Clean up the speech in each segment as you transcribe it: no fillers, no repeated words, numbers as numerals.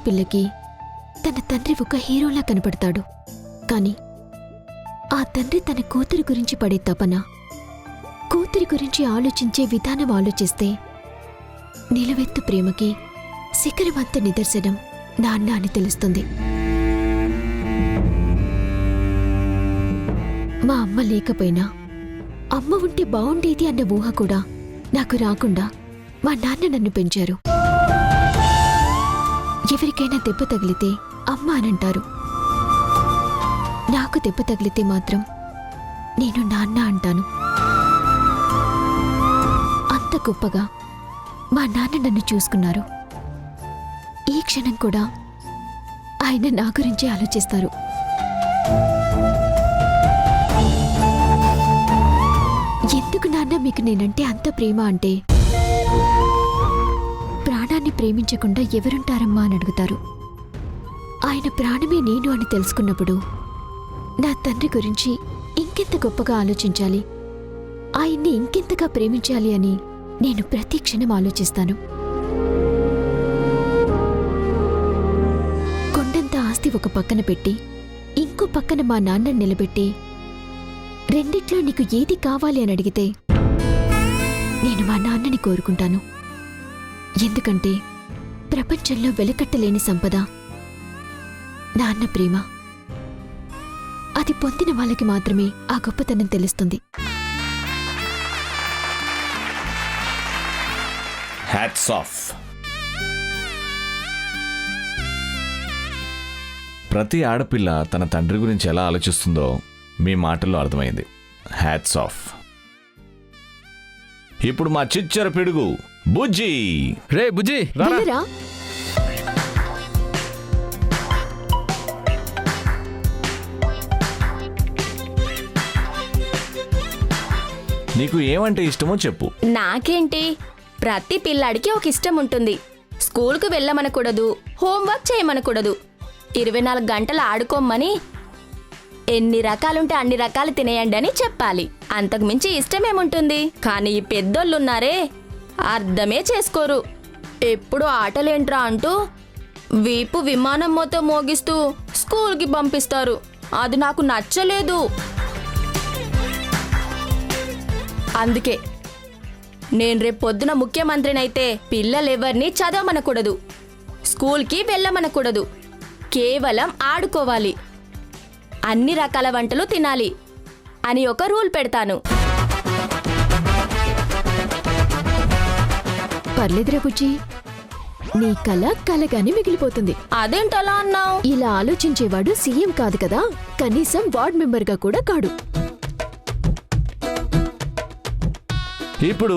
ఆడపిల్లకి తన తండ్రి ఒక హీరోలా కనపడతాడు. కాని ఆ తండ్రి తన కూతురి గురించి పడే తపన, కూతురి గురించి ఆలోచించే విధానం ఆలోచిస్తే నిలువెత్తు ప్రేమకి శిఖరవంత నిదర్శనం నాన్న అని తెలుస్తుంది. మా అమ్మ లేకపోయినా అమ్మ ఉంటే బావుండేది అన్న ఊహ కూడా నాకు రాకుండా మా నాన్న నన్ను పెంచారు. ఎవరికైనా దెబ్బ తగిలితే అమ్మ అనంటారు. నాకు దెబ్బ తగిలితే మాత్రం నేను నాన్న అంటాను. అంత గొప్పగా మా నాన్న నన్ను చూసుకున్నారు. ఈ క్షణం కూడా ఆయన నా గురించి ఆలోచిస్తారు. ఎందుకు నాన్న మీకు నేనంటే అంత ప్రేమ అంటే, ప్రాణాన్ని ప్రేమించకుండా ఎవరుంటారమ్మా అని అడుగుతారు. ఆయన ప్రాణమే నేను అని తెలుసుకున్నప్పుడు నా తండ్రి గురించి ఇంకెంత గొప్పగా ఆలోచించాలి, ఆయన్ని ఇంకెంతగా ప్రేమించాలి అని నేను ప్రతి క్షణం ఆలోచిస్తాను. కొండంత ఆస్తి ఒక పక్కన పెట్టి ఇంకో పక్కన మా నాన్న నిలబెట్టి రెండిట్లో నీకు ఏది కావాలి అని అడిగితే నేను మా నాన్నని కోరుకుంటాను. ఎందుకంటే ప్రపంచంలో వెలకట్టలేని సంపద నాన్న ప్రేమ. అది పొందిన వాళ్ళకి మాత్రమే ఆ గొప్పతనం తెలుస్తుంది. Hats off. ప్రతి ఆడపిల్ల తన తండ్రి గురించి ఎలా ఆలోచిస్తుందో మీ మాటల్లో అర్థమైంది. Hats off. ఇప్పుడు మా చిచ్చర పిడుగు బుజ్జి. రే బుజ్జి, వెళ్ళరా? నీకు ఏమంటే ఇష్టమో చెప్పు. నాకేంటి, ప్రతి పిల్లాడికి ఒక ఇష్టం ఉంటుంది. స్కూల్కు వెళ్ళమనకూడదు, హోంవర్క్ చేయమనకూడదు, 24 గంటలు ఆడుకోమని, ఎన్ని రకాలుంటే అన్ని రకాలు తినేయండి అని చెప్పాలి. అంతకుమించి ఇష్టమేముంటుంది? కానీ ఈ పెద్దోళ్ళున్నారే, అర్థమే చేసుకోరు. ఎప్పుడు ఆటలేంట్రా అంటూ వీపు విమానం మొత్తం మోగిస్తూ స్కూల్కి పంపిస్తారు. అది నాకు నచ్చలేదు. అందుకే నేను రేపు పొద్దున ముఖ్యమంత్రినైతే పిల్లలెవరిని చదవమనకూడదు, స్కూల్కి వెళ్ళమనకూడదు, కేవలం ఆడుకోవాలి, అన్ని రకాల వంటలు తినాలి అని ఒక రూల్ పెడతాను. పర్లేదురా బుజ్జి, నీ కల కలగానే మిగిలిపోతుంది. అదేంటలా అన్నావు? ఇలా ఆలోచించేవాడు సీఎం కాదు కదా, కనీసం వార్డ్ మెంబర్గా కూడా కాడు. ఇప్పుడు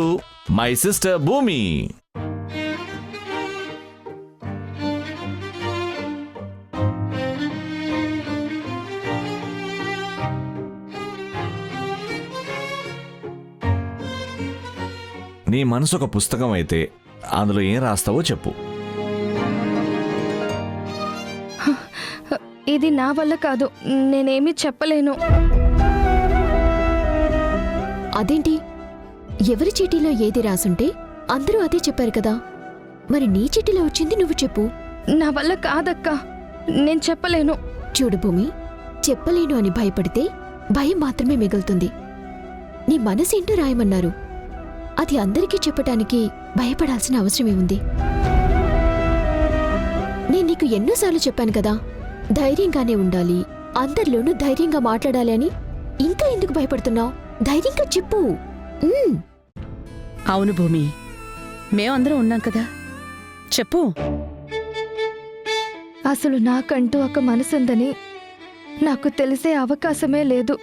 మై సిస్టర్ భూమి. నీ మనసు ఒక పుస్తకం అయితే అందులో ఏం రాస్తావో చెప్పు. ఇది నా వల్ల కాదు, నేనేమీ చెప్పలేను. అదేంటి, ఎవరి చీటీలో ఏది రాసుంటే అందరూ అదే చెప్పారు కదా, మరి నీ చీటీలో వచ్చింది నువ్వు చెప్పు. నా వల్ల కాదక్కా, నేను చెప్పలేను. చూడు భూమి, చెప్పలేను అని భయపడితే భయం మాత్రమే మిగులుతుంది. నీ మనసేంటో రాయమన్నారు, అది అందరికీ చెప్పటానికి భయపడాల్సిన అవసరమేముంది? నేను నీకు ఎన్నోసార్లు చెప్పాను కదా, ధైర్యంగానే ఉండాలి, అందరిలోనూ ధైర్యంగా మాట్లాడాలి అని. ఇంకా ఎందుకు భయపడుతున్నావు? ధైర్యంగా చెప్పు. అవును భూమి, మేమందరం ఉన్నాం కదా, చెప్పు. అసలు నాకంటూ ఒక మనసుందని నాకు తెలిసే అవకాశమే లేదు.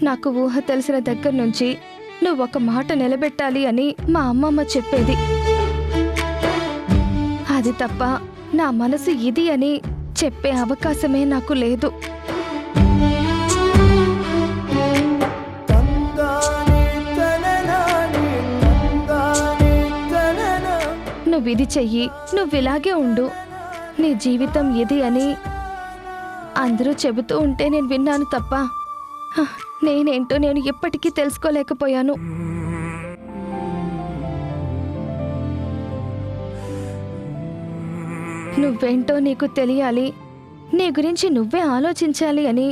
నాకు ఊహ తెలిసిన దగ్గర నుంచి నువ్వొక మాట నిలబెట్టాలి అని మా అమ్మమ్మ చెప్పేది. అది తప్ప నా మనసు ఇది అని చెప్పే అవకాశమే నాకు లేదు. నువ్విది చెయ్యి, నువ్విలాగే ఉండు, నీ జీవితం ఇది అని అందరూ చెబుతూ ఉంటే నేను విన్నాను తప్ప నేనేంటో నేను ఎప్పటికీ తెలుసుకోలేకపోయాను. నువ్వేంటో నీకు తెలియాలి, నీ గురించి నువ్వే ఆలోచించాలి అని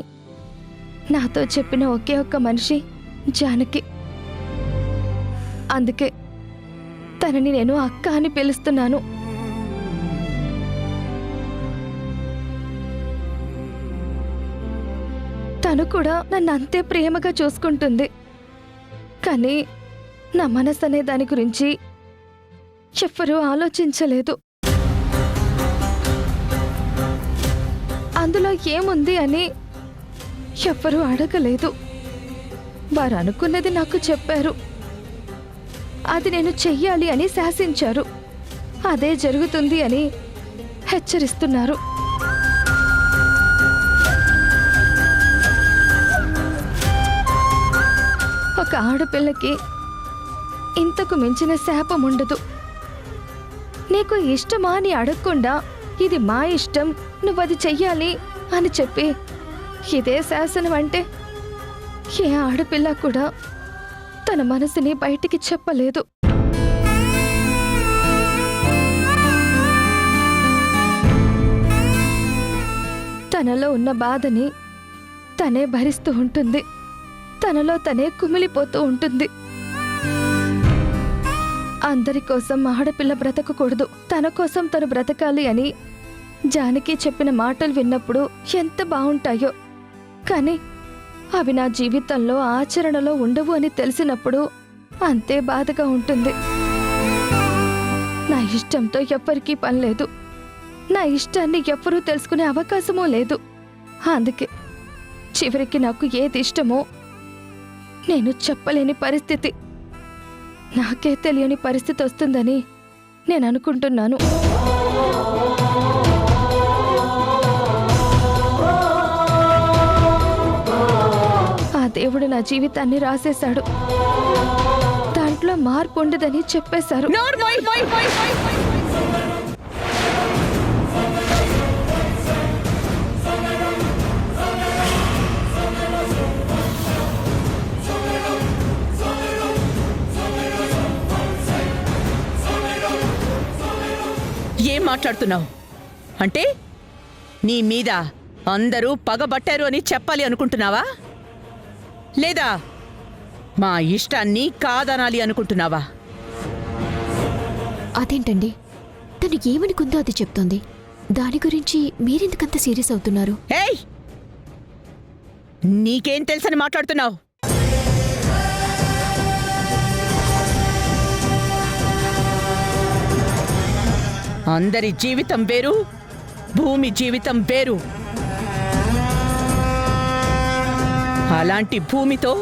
నాతో చెప్పిన ఒకే ఒక్క మనిషి జానకి. అందుకే తనని నేను అక్క అని పిలుస్తున్నాను. తను కూడా నన్ను అంతే ప్రేమగా చూసుకుంటుంది. కానీ నా మనసు అనే దాని గురించి ఎవ్వరూ ఆలోచించలేదు. అందులో ఏముంది అని ఎవ్వరూ అడగలేదు. వారు అనుకున్నది నాకు చెప్పారు. అది నేను చెయ్యాలి అని శాసించారు. అదే జరుగుతుంది అని హెచ్చరిస్తున్నారు. ఒక ఆడపిల్లకి ఇంతకు మించిన శాపం ఉండదు. నీకు ఇష్టమా అని అడగకుండా ఇది మా ఇష్టం, నువ్వది చెయ్యాలి అని చెప్పి ఇదే శాసనం అంటే ఏ ఆడపిల్ల కూడా తన మనసుని బయటికి చెప్పలేదు. తనలో ఉన్న బాధని తనే భరిస్తూ ఉంటుంది. తనలో తనే కుమిలిపోతూ ఉంటుంది. అందరి కోసం ఆడపిల్ల బ్రతకకూడదు, తన కోసం తను బ్రతకాలి అని జానకి చెప్పిన మాటలు విన్నప్పుడు ఎంత బావుంటాయో. కానీ అవి నా జీవితంలో ఆచరణలో ఉండవు అని తెలిసినప్పుడు అంతే బాధగా ఉంటుంది. నా ఇష్టంతో ఎవ్వరికీ పని లేదు. నా ఇష్టాన్ని ఎవ్వరూ తెలుసుకునే అవకాశమూ లేదు. అందుకే చివరికి నాకు ఏది ఇష్టమో నేను చెప్పలేని పరిస్థితి, నాకే తెలియని పరిస్థితి వస్తుందని నేను అనుకుంటున్నాను. ఆ దేవుడు నా జీవితాన్ని రాసేశాడు. దాంట్లో మార్పు ఉండదని చెప్పేశారు. ఏం మాట్లాడుతున్నావు? అంటే నీ మీద అందరూ పగబట్టారు అని చెప్పాలి అనుకుంటున్నావా? లేదా మా ఇష్టాన్ని కాదనాలి అనుకుంటున్నావా? అదేంటండి, తను ఏమనుకుందో అది చెప్తోంది. దాని గురించి మీరెందుకంత సీరియస్ అవుతున్నారు? ఏయ్, నీకేం తెలుసని మాట్లాడుతున్నావు? అందరి జీవితం వేరు, భూమి జీవితం వేరు. అలాంటి భూమితో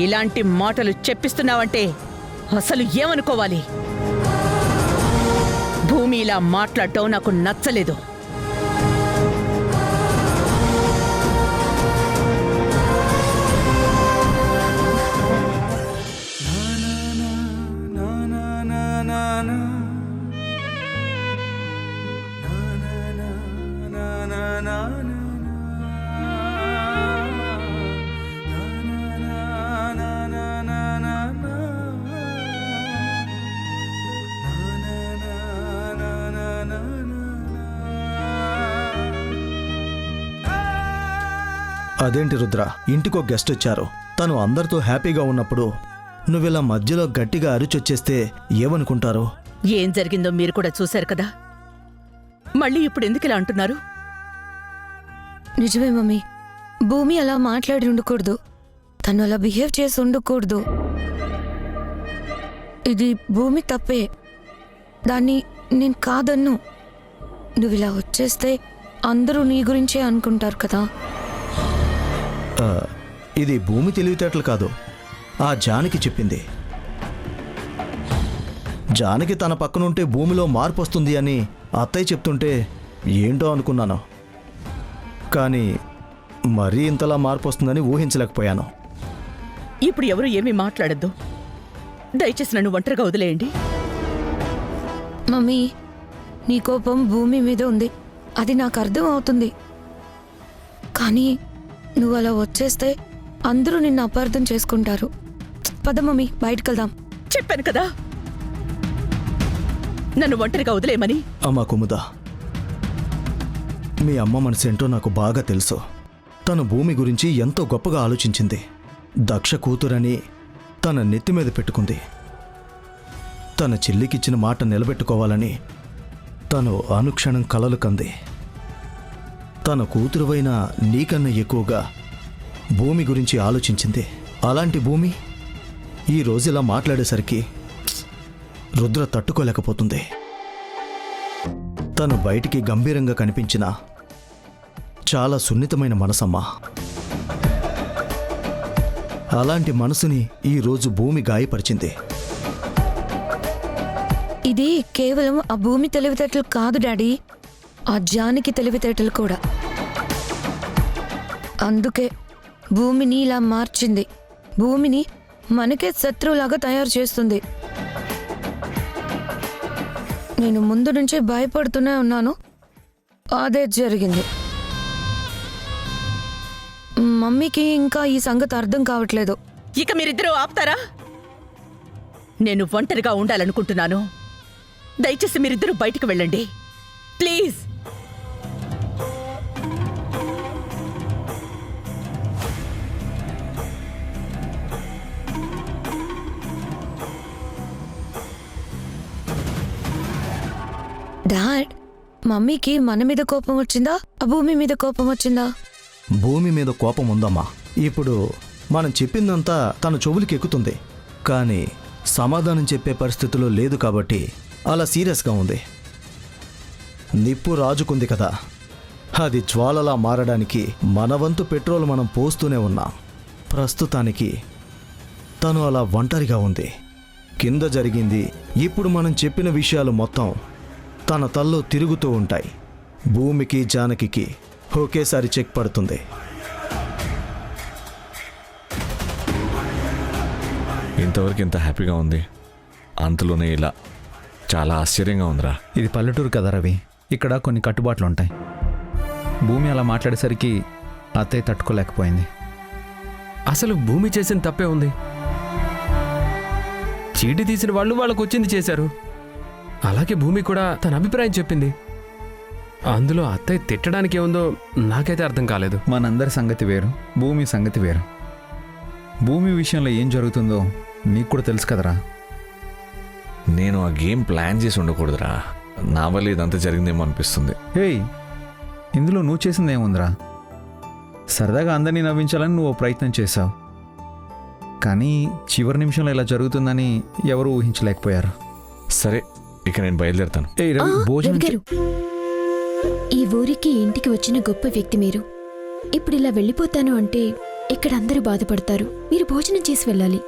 ఇలాంటి మాటలు చెప్పిస్తున్నావంటే అసలు ఏమనుకోవాలి? భూమి ఇలా మాట్లాడటం నాకు నచ్చలేదు. అదేంటి రుద్ర, ఇంటికో గెస్ట్ వచ్చారు. తను అందరితో హ్యాపీగా ఉన్నప్పుడు నువ్విలా మధ్యలో గట్టిగా అరిచొచ్చేస్తే ఏమనుకుంటారు? ఏం జరిగిందో మీరు కూడా చూశారు కదా. మళ్ళీ ఇప్పుడు ఎందుకు ఇలా అంటున్నారు? నిజమే మమ్మీ, భూమి అలా మాట్లాడి ఉండకూడదు, తను అలా బిహేవ్ చేసి ఉండకూడదు. ఇది భూమి తప్పే, దాన్ని నేను కాదన్ను. నువ్వు ఇలా వచ్చేస్తే అందరూ నీ గురించే అనుకుంటారు కదా. ఇది భూమి తెలివితేటలు కాదు, ఆ జానకి చెప్పింది. జానకి తన పక్కనుంటే భూమిలో మార్పు వస్తుంది అని అత్తయ్య చెప్తుంటే ఏంటో అనుకున్నాను. కానీ మరీ ఇంతలా మార్పు వస్తుందని ఊహించలేకపోయాను. ఇప్పుడు ఎవరు ఏమీ మాట్లాడద్దు, దయచేసి నన్ను ఒంటరిగా వదిలేయండి. మమ్మీ, నీ కోపం భూమి మీద ఉంది, అది నాకు అర్థం అవుతుంది. కానీ నువ్వు అలా వచ్చేస్తే అందరూ నిన్ను అపార్థం చేసుకుంటారు. పద మమ్మీ, బయటికి వెళ్దాం. చెప్పాను కదా నన్ను ఒంటరిగా వదిలేయమని. అమ్మా కుముద, మీ అమ్మ మనసేంటో నాకు బాగా తెలుసు. తను భూమి గురించి ఎంతో గొప్పగా ఆలోచించింది. దక్ష కూతురని తన నెత్తి మీద పెట్టుకుంది. తన చెల్లికిచ్చిన మాట నిలబెట్టుకోవాలని తను అనుక్షణం కలలు కంది. తన కూతురువైన నీకన్నా ఎక్కువగా భూమి గురించి ఆలోచించింది. అలాంటి భూమి ఈ రోజు ఇలా మాట్లాడేసరికి రుద్ర తట్టుకోలేకపోతుంది. తను బయటికి గంభీరంగా కనిపించిన చాలా సున్నితమైన మనసమ్మా. అలాంటి మనసుని ఈరోజు భూమి గాయపరిచింది. ఇది కేవలం ఆ భూమి తెలివితేటలు కాదు డాడీ, ఆ జానికి తెలివితేటలు కూడా. అందుకే భూమిని ఇలా మార్చింది. భూమిని మనకే శత్రువులాగా తయారు చేస్తుంది. నేను ముందు నుంచి భయపడుతూనే ఉన్నాను, అదే జరిగింది. మమ్మీకి ఇంకా ఈ సంగతి అర్థం కావట్లేదు. ఇక మీరిద్దరూ ఆపుతారా? నేను ఒంటరిగా ఉండాలనుకుంటున్నాను. దయచేసి మీరిద్దరూ బయటికి వెళ్ళండి ప్లీజ్. డాడ్, మమ్మీకి మన మీద కోపం వచ్చిందా, ఆ భూమి మీద కోపం వచ్చిందా? భూమి మీద కోపం ఉందమ్మా. ఇప్పుడు మనం చెప్పిందంతా తన చెవులకి ఎక్కుతుంది, కానీ సమాధానం చెప్పే పరిస్థితిలో లేదు కాబట్టి అలా సీరియస్గా ఉంది. నిప్పు రాజుకుంది కదా, అది జ్వాలలా మారడానికి మన వంతు పెట్రోల్ మనం పోస్తూనే ఉన్నాం. ప్రస్తుతానికి తను అలా ఒంటరిగా ఉంది. కింద జరిగింది, ఇప్పుడు మనం చెప్పిన విషయాలు మొత్తం తన తల్లో తిరుగుతూ ఉంటాయి. భూమికి జానకి ఒకేసారి చెక్ పడుతుంది. ఇంతవరకు ఇంత హ్యాపీగా ఉంది, అంతలోనే ఇలా చాలా ఆశ్చర్యంగా ఉందిరా. ఇది పల్లెటూరు కదా రవి, ఇక్కడ కొన్ని కట్టుబాట్లు ఉంటాయి. భూమి అలా మాట్లాడేసరికి అత్తయ్య తట్టుకోలేకపోయింది. అసలు భూమి చేసిన తప్పే ఉంది. చీటీ తీసిన వాళ్ళు వాళ్ళకు వచ్చింది చేశారు. అలాగే భూమి కూడా తన అభిప్రాయం చెప్పింది. అందులో అత్తయ్య తిట్టడానికి ఏముందో నాకైతే అర్థం కాలేదు. మనందరి సంగతి వేరు, భూమి సంగతి వేరు. భూమి విషయంలో ఏం జరుగుతుందో నీకు కూడా తెలుసు కదరా. నేను ఆ గేమ్ ప్లాన్ చేసి ఉండకూడదురా. నా వల్ల ఇదంతా జరిగిందేమో అనిపిస్తుంది. హేయ్, ఇందులో నువ్వు చేసింది ఏముందిరా? సరదాగా అందరినీ నవ్వించాలని నువ్వు ఓ ప్రయత్నం చేశావు, కానీ చివరి నిమిషంలో ఇలా జరుగుతుందని ఎవరూ ఊహించలేకపోయారు. సరే, ఇక నేను బయలుదేరుతాను. ఏయ్ రవి, భోజనం రవి గారు, ఈ ఊరికి ఇంటికి వచ్చిన గొప్ప వ్యక్తి మీరు. ఇప్పుడు ఇలా వెళ్ళిపోతాను అంటే ఇక్కడ అందరూ బాధపడతారు. మీరు భోజనం చేసి వెళ్ళాలి.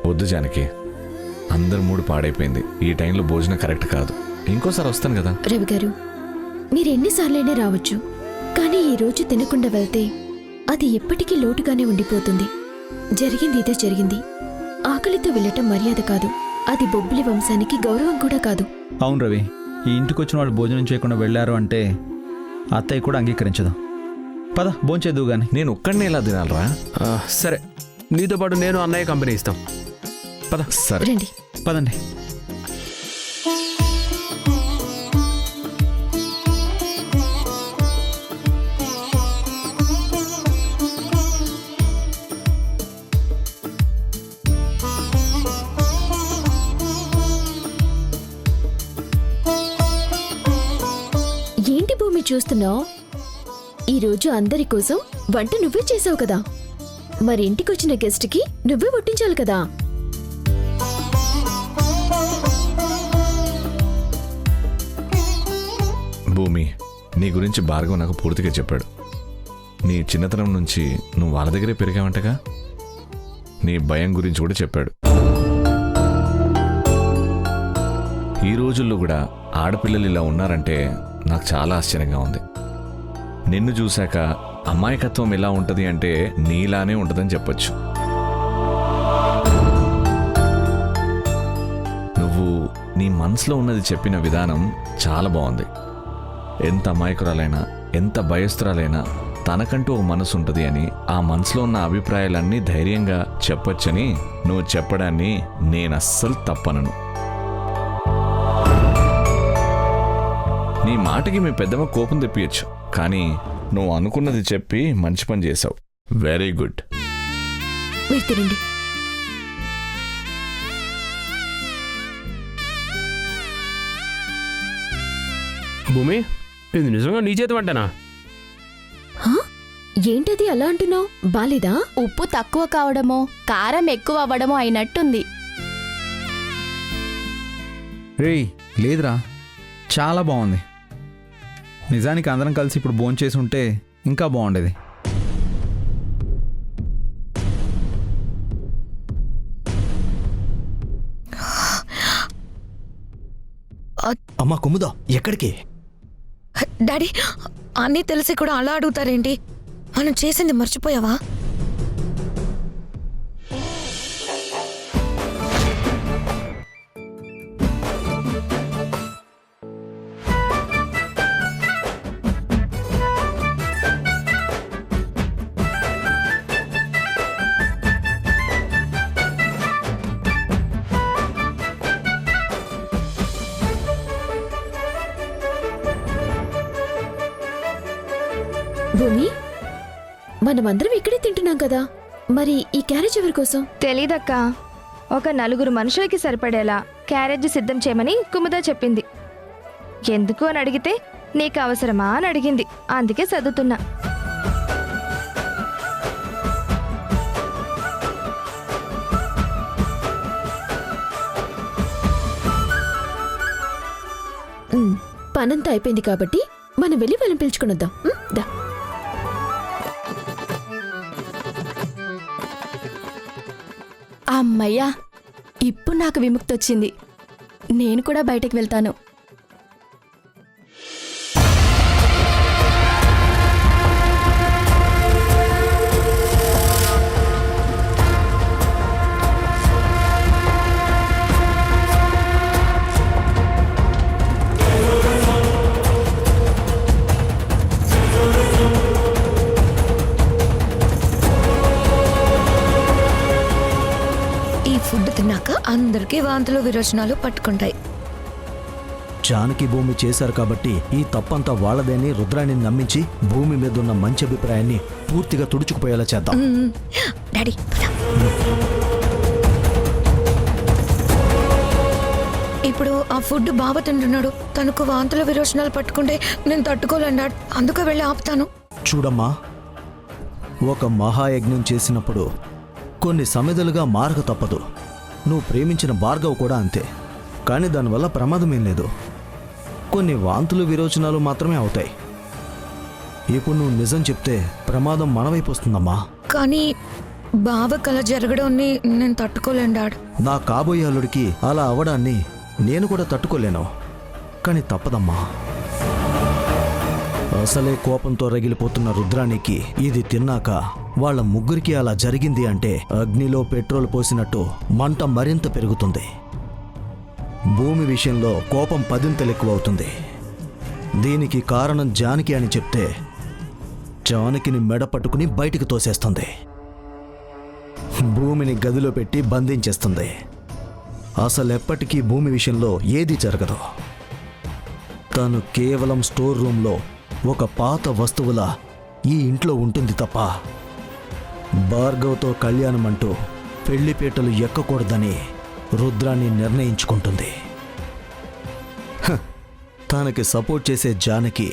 వద్దు జానకి, అందరి మూడు పాడైపోయింది. ఈ టైంలో భోజనం కరెక్ట్ కాదు. ఇంకోసారి వస్తాను కదా. రవి గారు, మీరు ఎన్నిసార్లైనా రావచ్చు, కానీ ఈ రోజు తినకుండా వెళ్తే అది ఎప్పటికీ లోటుగానే ఉండిపోతుంది. జరిగింది ఇదే జరిగింది. ఆకలితో వెళ్ళటం మర్యాద కాదు, అది బొబ్బిలి వంశానికి గౌరవం కూడా కాదు. అవును రవి, ఈ ఇంటికి వచ్చిన వాళ్ళు భోజనం చేయకుండా వెళ్ళారు అంటే అత్తయ్య కూడా అంగీకరించదు. పద భోంచేద్దువు గాని. నేను ఒక్కడనే ఇలా తినాలరా? సరే, నీతో పాటు నేను అన్నయ్య కంపెనీ ఇస్తాం. పద. సరే రండి. పదండి. ఏంటి భూమి చూస్తున్నావు? ఈరోజు అందరి కోసం వంట నువ్వే చేసావు కదా, మరి ఇంటికొచ్చిన గెస్ట్కి నువ్వే వడ్డించాలి కదా. భూమి, నీ గురించి భార్గవ్ నాకు పూర్తిగా చెప్పాడు. నీ చిన్నతనం నుంచి నువ్వు వాళ్ళ దగ్గరే పెరిగావంటగా. నీ భయం గురించి కూడా చెప్పాడు. ఈ రోజుల్లో కూడా ఆడపిల్లలు ఇలా ఉన్నారంటే నాకు చాలా ఆశ్చర్యంగా ఉంది. నిన్ను చూశాక అమాయకత్వం ఎలా ఉంటుంది అంటే నీలానే ఉంటుందని చెప్పొచ్చు. నువ్వు నీ మనసులో ఉన్నది చెప్పిన విధానం చాలా బాగుంది. ఎంత అమాయకురాలైనా, ఎంత భయస్తురాలైనా తనకంటూ ఒక మనసు ఉంటుంది అని, ఆ మనసులో ఉన్న అభిప్రాయాలన్నీ ధైర్యంగా చెప్పొచ్చని నువ్వు చెప్పడాన్ని నేను అస్సలు తప్పనను. నీ మాటకి మీ పెద్దమ్మ కోపం తెప్పియచ్చు, కానీ నువ్వు అనుకున్నది చెప్పి మంచి పని చేసావు. Very good. మీరు తినండి. భూమి, ఇది నిజంగా నీ చేతి వంటనా? హా? ఏంటది అలా అంటున్నావు? బాలేదా? ఉప్పు తక్కువ కావడమో కారం ఎక్కువ అవ్వడమో అయినట్టుంది. రేయ్ లేదురా, చాలా బాగుంది. నిజానికి అందరం కలిసి ఇప్పుడు భోంచేసి ఉంటే ఇంకా బాగుండేది. అమ్మా కుముదా, ఎక్కడికి? డాడీ, అన్నీ తెలిసి కూడా అలా అడుగుతారేంటి? మనం చేసింది మర్చిపోయావా? భూమి, మనమందరం ఇక్కడే తింటున్నాం కదా, మరి ఈ క్యారేజ్ ఎవరి కోసం? తెలీదక్కా. ఒక 4 మనుషులకి సరిపడేలా క్యారేజ్ సిద్ధం చేయమని కుముద చెప్పింది. ఎందుకు అని అడిగితే నీకు అవసరమా అని అడిగింది, అందుకే సర్దుతున్నా. పనంతా అయిపోయింది కాబట్టి మనం వెళ్ళి వాళ్ళని పిలుచుకునొద్దాం. దా. అమ్మయ్యా, ఇప్పుడు నాకు విముక్తి వచ్చింది. నేను కూడా బయటకు వెళ్తాను. ఈ ఫుడ్ తిన్నాక అందరికీ వాంతులు విరోచనాలు పట్టుకుంటాయి. జానకి భూమి చేశారు కాబట్టి ఈ తప్పంతా వాళ్ళదేని రుద్రాన్ని నమ్మించి భూమి మీద ఉన్న మంచి అభిప్రాయాన్ని పూర్తిగా తుడుచుకుపోయేలా చేద్దాం. డాడీ పద. ఇప్పుడు ఆ ఫుడ్ బావ తింటున్నాడు. తనకు వాంతుల విరోచనాలు పట్టుకుంటే నేను తట్టుకోలేను. అందుకే వెళ్ళి ఆపుతాను. చూడమ్మా, ఒక మహాయజ్ఞం చేసినప్పుడు కొన్ని సమిధలుగా మారక తప్పదు. నువ్వు ప్రేమించిన భార్గవ్ కూడా అంతే. కానీ దానివల్ల ప్రమాదమేం లేదు. కొన్ని వాంతులు విరోచనాలు మాత్రమే అవుతాయి. ఇప్పుడు నువ్వు నిజం చెప్తే ప్రమాదం మన వైపు వస్తుందమ్మా. కానీ బావ కల జరగడాన్ని నేను తట్టుకోలేను డాడ్. నా కాబోయే అల్లుడికి అలా అవడాన్ని నేను కూడా తట్టుకోలేను. కానీ తప్పదమ్మా. అసలే కోపంతో రగిలిపోతున్న రుద్రానికి ఇది తిన్నాక వాళ్ళ ముగ్గురికి అలా జరిగింది అంటే అగ్నిలో పెట్రోల్ పోసినట్టు మంట మరింత పెరుగుతుంది. భూమి విషయంలో కోపం 10 ఎక్కువ అవుతుంది. దీనికి కారణం జానకి అని చెప్తే జానకిని మెడ పట్టుకుని బయటికి తోసేస్తుంది. భూమిని గదిలో పెట్టి బంధించేస్తుంది. అసలెప్పటికీ భూమి విషయంలో ఏదీ జరగదు. తను కేవలం స్టోర్ రూమ్లో ఒక పాత వస్తువులా ఈ ఇంట్లో ఉంటుంది తప్ప భార్గవ్తో కళ్యాణం అంటూ పెళ్లిపేటలు ఎక్కకూడదని రుద్రాన్ని నిర్ణయించుకుంటుంది. తనకి సపోర్ట్ చేసే జానకి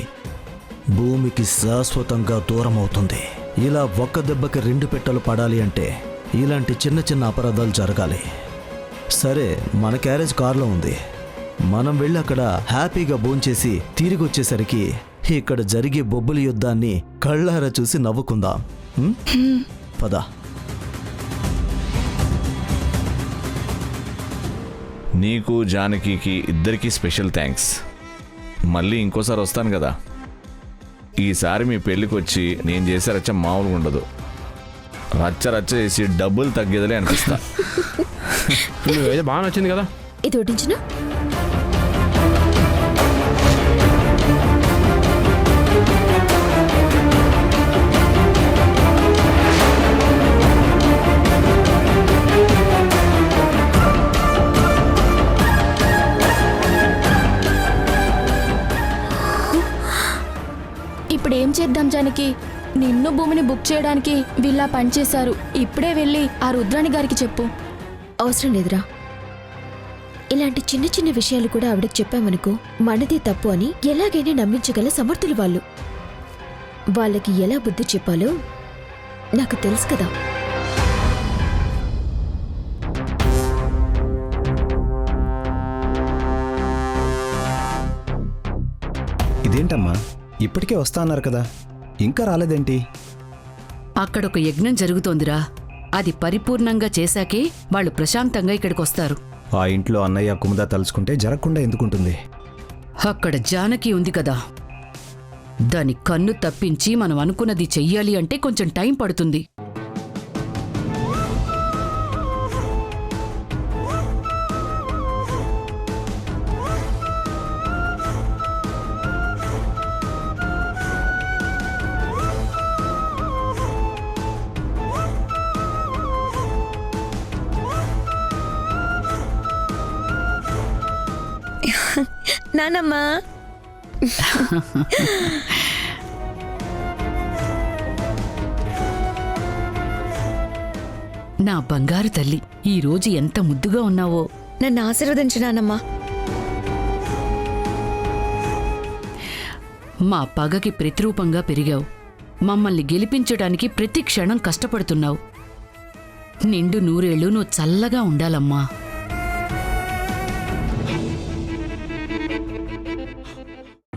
భూమికి శాశ్వతంగా దూరం అవుతుంది. ఇలా ఒక్క దెబ్బకి 2 పెట్టెలు పడాలి అంటే ఇలాంటి చిన్న చిన్న అపరాధాలు జరగాలి. సరే, మన క్యారేజ్ కార్లో ఉంది. మనం వెళ్ళి అక్కడ హ్యాపీగా భోంచేసి తిరిగి వచ్చేసరికి ఇక్కడ జరిగే బొబ్బుల యుద్ధాన్ని కళ్ళారా చూసి నవ్వుకుందాం. పద. నీకు జానకి ఇద్దరికీ స్పెషల్ థ్యాంక్స్. మళ్ళీ ఇంకోసారి వస్తాను కదా. ఈసారి మీ పెళ్ళికి వచ్చి నేను చేసే రచ్చ మామూలుగా ఉండదు. రచ్చ రచ్చ చేసి డబ్బులు తగ్గేదలే అనిపిస్తా. నువ్వేదో బాగా నచ్చింది కదా. ఇది వడ్డించిన చేద్దాం జానకి? నిన్ను భూమిని బుక్ చేయడానికి వీళ్ళ పనిచేశారు. ఇప్పుడే వెళ్ళి ఆ రుద్రాణి గారికి చెప్పు. అవసరం లేదురా. ఇలాంటి చిన్న చిన్న విషయాలు కూడా ఆవిడకి చెప్పామనుకో, మనదే తప్పు అని ఎలాగైనా నమ్మించగల సమర్థులు వాళ్ళు. వాళ్ళకి ఎలా బుద్ధి చెప్పాలో నాకు తెలుసు కదా. ఇదేంటమ్మా, ఇప్పటికే వస్తా అన్నారు కదా, ఇంకా రాలేదేంటి? అక్కడొక యజ్ఞం జరుగుతోందిరా. అది పరిపూర్ణంగా చేశాకే వాళ్ళు ప్రశాంతంగా ఇక్కడికొస్తారు. ఆ ఇంట్లో అన్నయ్య కుముద తలుచుకుంటే జరగకుండా ఎందుకుంటుంది? అక్కడ జానకి ఉంది కదా, దాని కన్ను తప్పించి మనం అనుకున్నది చెయ్యాలి అంటే కొంచెం టైం పడుతుంది. నానమ్మా, నా బంగారు తల్లి, ఈ రోజు ఎంత ముద్దుగా ఉన్నావో. నన్ను ఆశీర్వదించు నానమ్మా. మా పగకి ప్రతిరూపంగా పెరిగావు. మమ్మల్ని గెలిపించడానికి ప్రతి క్షణం కష్టపడుతున్నావు. నిండు నూరేళ్లు నువ్వు చల్లగా ఉండాలమ్మా.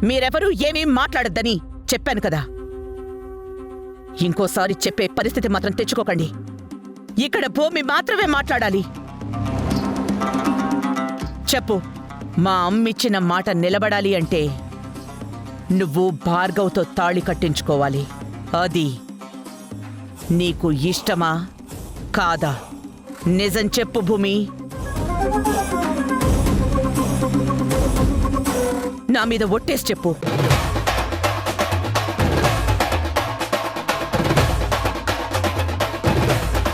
మీరెవరూ ఏమీ మాట్లాడొద్దని చెప్పాను కదా. ఇంకోసారి చెప్పే పరిస్థితి మాత్రం తెచ్చుకోకండి. ఇక్కడ భూమి మాత్రమే మాట్లాడాలి. చెప్పు, మా అమ్మిచ్చిన మాట నిలబడాలి అంటే నువ్వు భార్గవ్తో తాళి కట్టించుకోవాలి. అది నీకు ఇష్టమా కాదా? నిజం చెప్పు భూమి. నా మీద ఒట్టేసి చెప్పు.